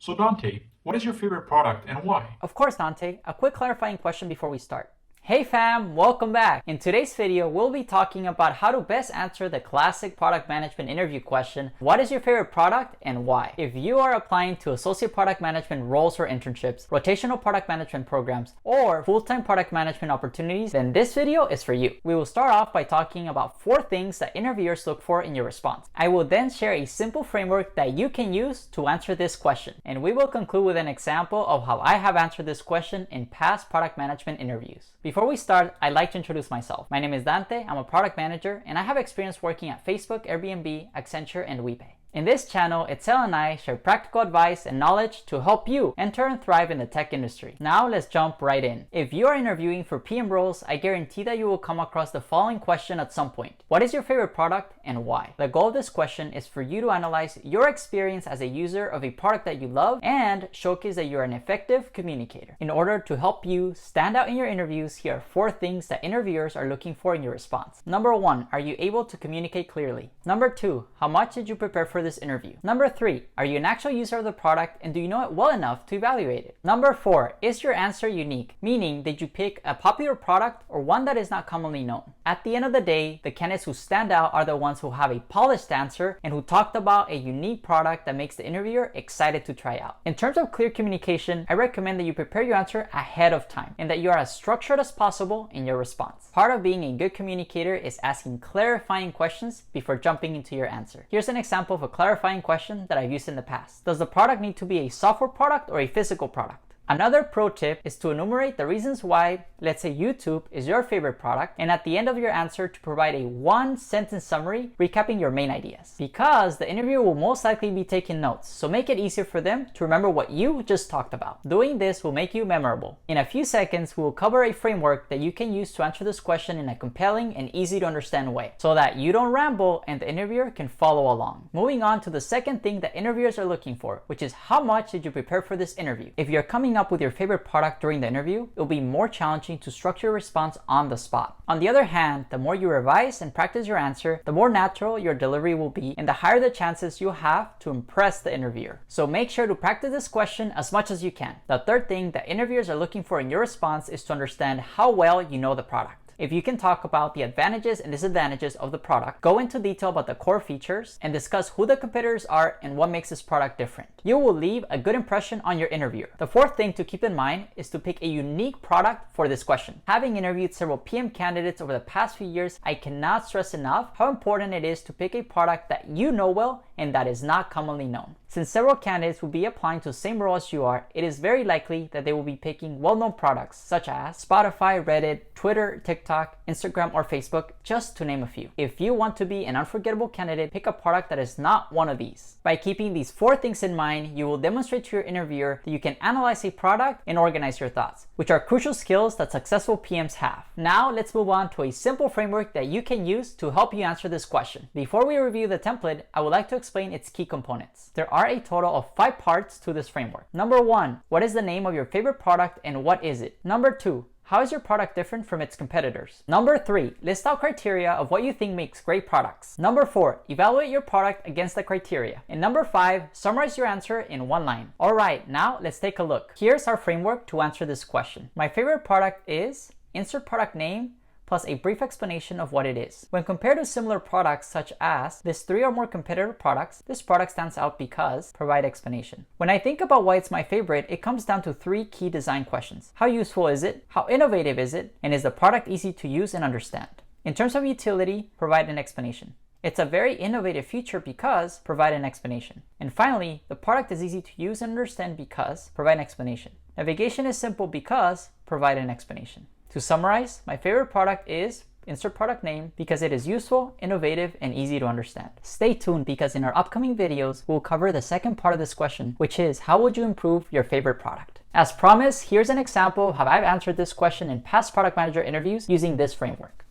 So Dante, what is your favorite product and why? Of course, Dante. A quick clarifying question before we start. Hey fam, welcome back. In today's video, we'll be talking about how to best answer the classic product management interview question, what is your favorite product and why? If you are applying to associate product management roles or internships, rotational product management programs, or full-time product management opportunities, then this video is for you. We will start off by talking about 4 things that interviewers look for in your response. I will then share a simple framework that you can use to answer this question, and we will conclude with an example of how I have answered this question in past product management interviews. Before we start, I'd like to introduce myself. My name is Dante, I'm a product manager, and I have experience working at Facebook, Airbnb, Accenture, and WePay. In this channel, Itzel and I share practical advice and knowledge to help you enter and thrive in the tech industry. Now let's jump right in. If you are interviewing for PM roles, I guarantee that you will come across the following question at some point. What is your favorite product and why? The goal of this question is for you to analyze your experience as a user of a product that you love and showcase that you are an effective communicator. In order to help you stand out in your interviews, here are 4 things that interviewers are looking for in your response. Number 1, are you able to communicate clearly? Number 2, how much did you prepare for this interview? Number 3, are you an actual user of the product and do you know it well enough to evaluate it? Number 4, is your answer unique? Meaning, did you pick a popular product or one that is not commonly known? At the end of the day, the candidates who stand out are the ones who have a polished answer and who talked about a unique product that makes the interviewer excited to try out. In terms of clear communication, I recommend that you prepare your answer ahead of time and that you are as structured as possible in your response. Part of being a good communicator is asking clarifying questions before jumping into your answer. Here's an example of a clarifying question that I've used in the past. Does the product need to be a software product or a physical product? Another pro tip is to enumerate the reasons why, let's say YouTube is your favorite product, and at the end of your answer to provide a 1-sentence summary recapping your main ideas. Because the interviewer will most likely be taking notes, so make it easier for them to remember what you just talked about. Doing this will make you memorable. In a few seconds, we will cover a framework that you can use to answer this question in a compelling and easy to understand way, so that you don't ramble and the interviewer can follow along. Moving on to the second thing that interviewers are looking for, which is how much did you prepare for this interview? If you're coming up with your favorite product during the interview, it will be more challenging to structure your response on the spot. On the other hand, the more you revise and practice your answer, the more natural your delivery will be and the higher the chances you have to impress the interviewer. So make sure to practice this question as much as you can. The third thing that interviewers are looking for in your response is to understand how well you know the product. If you can talk about the advantages and disadvantages of the product, go into detail about the core features, and discuss who the competitors are and what makes this product different, you will leave a good impression on your interviewer. The fourth thing to keep in mind is to pick a unique product for this question. Having interviewed several PM candidates over the past few years, I cannot stress enough how important it is to pick a product that you know well and that is not commonly known. Since several candidates will be applying to the same role as you are, it is very likely that they will be picking well-known products such as Spotify, Reddit, Twitter, TikTok, Instagram, or Facebook, just to name a few. If you want to be an unforgettable candidate, pick a product that is not one of these. By keeping these 4 things in mind, you will demonstrate to your interviewer that you can analyze a product and organize your thoughts, which are crucial skills that successful PMs have. Now let's move on to a simple framework that you can use to help you answer this question. Before we review the template, I would like to explain its key components. There are a total of 5 parts to this framework. Number 1, what is the name of your favorite product and what is it? Number 2, how is your product different from its competitors? Number 3, list out criteria of what you think makes great products. Number 4, evaluate your product against the criteria. And number 5, summarize your answer in 1 line. Alright, now let's take a look. Here's our framework to answer this question. My favorite product is, insert product name, plus a brief explanation of what it is. When compared to similar products such as list 3 or more competitor products, this product stands out because provide explanation. When I think about why it's my favorite, it comes down to 3 key design questions. How useful is it? How innovative is it? And is the product easy to use and understand? In terms of utility, provide an explanation. It's a very innovative feature because provide an explanation. And finally, the product is easy to use and understand because provide an explanation. Navigation is simple because provide an explanation. To summarize, my favorite product is insert product name because it is useful, innovative, and easy to understand. Stay tuned because in our upcoming videos, we'll cover the second part of this question, which is how would you improve your favorite product? As promised, here's an example of how I've answered this question in past product manager interviews using this framework.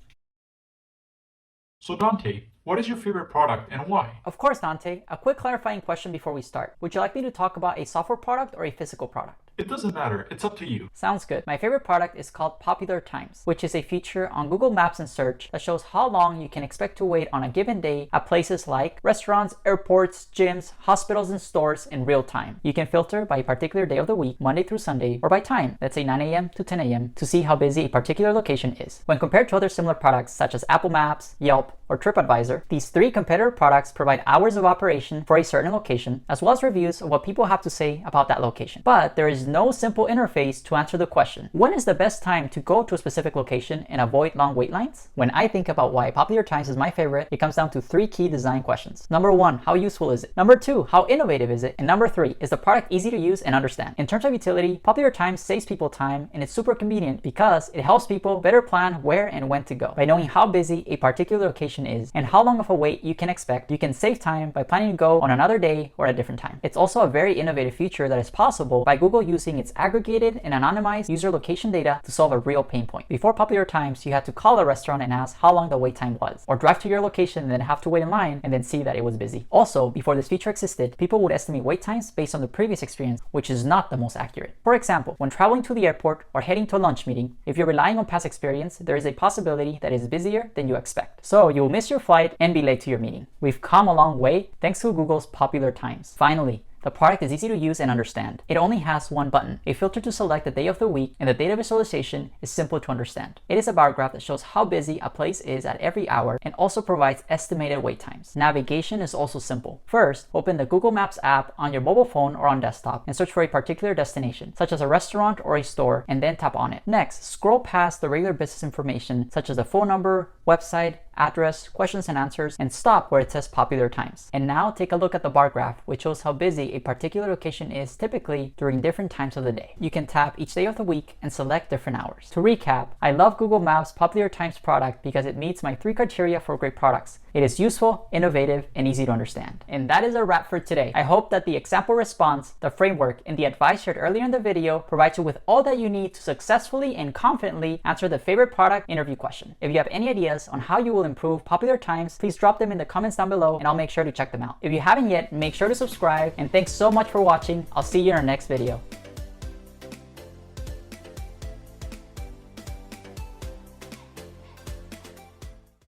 So Dante, what is your favorite product and why? Of course, Dante. A quick clarifying question before we start. Would you like me to talk about a software product or a physical product? It doesn't matter, it's up to you. Sounds good. My favorite product is called Popular Times, which is a feature on Google Maps and Search that shows how long you can expect to wait on a given day at places like restaurants, airports, gyms, hospitals, and stores in real time. You can filter by a particular day of the week, Monday through Sunday, or by time, let's say 9 a.m. to 10 a.m., to see how busy a particular location is. When compared to other similar products such as Apple Maps, Yelp, or TripAdvisor, these three competitor products provide hours of operation for a certain location, as well as reviews of what people have to say about that location. But there is no simple interface to answer the question, when is the best time to go to a specific location and avoid long wait lines? When I think about why Popular Times is my favorite, it comes down to three key design questions. Number one, how useful is it? Number two, how innovative is it? And number three, is the product easy to use and understand? In terms of utility, Popular Times saves people time, and it's super convenient because it helps people better plan where and when to go. By knowing how busy a particular location is and how long of a wait you can expect, you can save time by planning to go on another day or a different time. It's also a very innovative feature that is possible by Google using its aggregated and anonymized user location data to solve a real pain point. Before Popular Times, you had to call a restaurant and ask how long the wait time was, or drive to your location and then have to wait in line and then see that it was busy. Also, before this feature existed, people would estimate wait times based on the previous experience, which is not the most accurate. For example, when traveling to the airport or heading to a lunch meeting, if you're relying on past experience, there is a possibility that it's busier than you expect. So you will miss your flight and be late to your meeting. We've come a long way thanks to Google's Popular Times. Finally, the product is easy to use and understand. It only has one button, a filter to select the day of the week, and the data visualization is simple to understand. It is a bar graph that shows how busy a place is at every hour and also provides estimated wait times. Navigation is also simple. First, open the Google Maps app on your mobile phone or on desktop and search for a particular destination, such as a restaurant or a store, and then tap on it. Next, scroll past the regular business information, such as the phone number, website, address, questions and answers, and stop where it says Popular Times. And now take a look at the bar graph, which shows how busy a particular location is typically during different times of the day. You can tap each day of the week and select different hours. To recap, I love Google Maps Popular Times product because it meets my three criteria for great products. It is useful, innovative, and easy to understand. And that is a wrap for today. I hope that the example response, the framework, and the advice shared earlier in the video provides you with all that you need to successfully and confidently answer the favorite product interview question. If you have any ideas on how you will improve Popular Times, please drop them in the comments down below and I'll make sure to check them out. If you haven't yet, make sure to subscribe, and thanks so much for watching. I'll see you in our next video.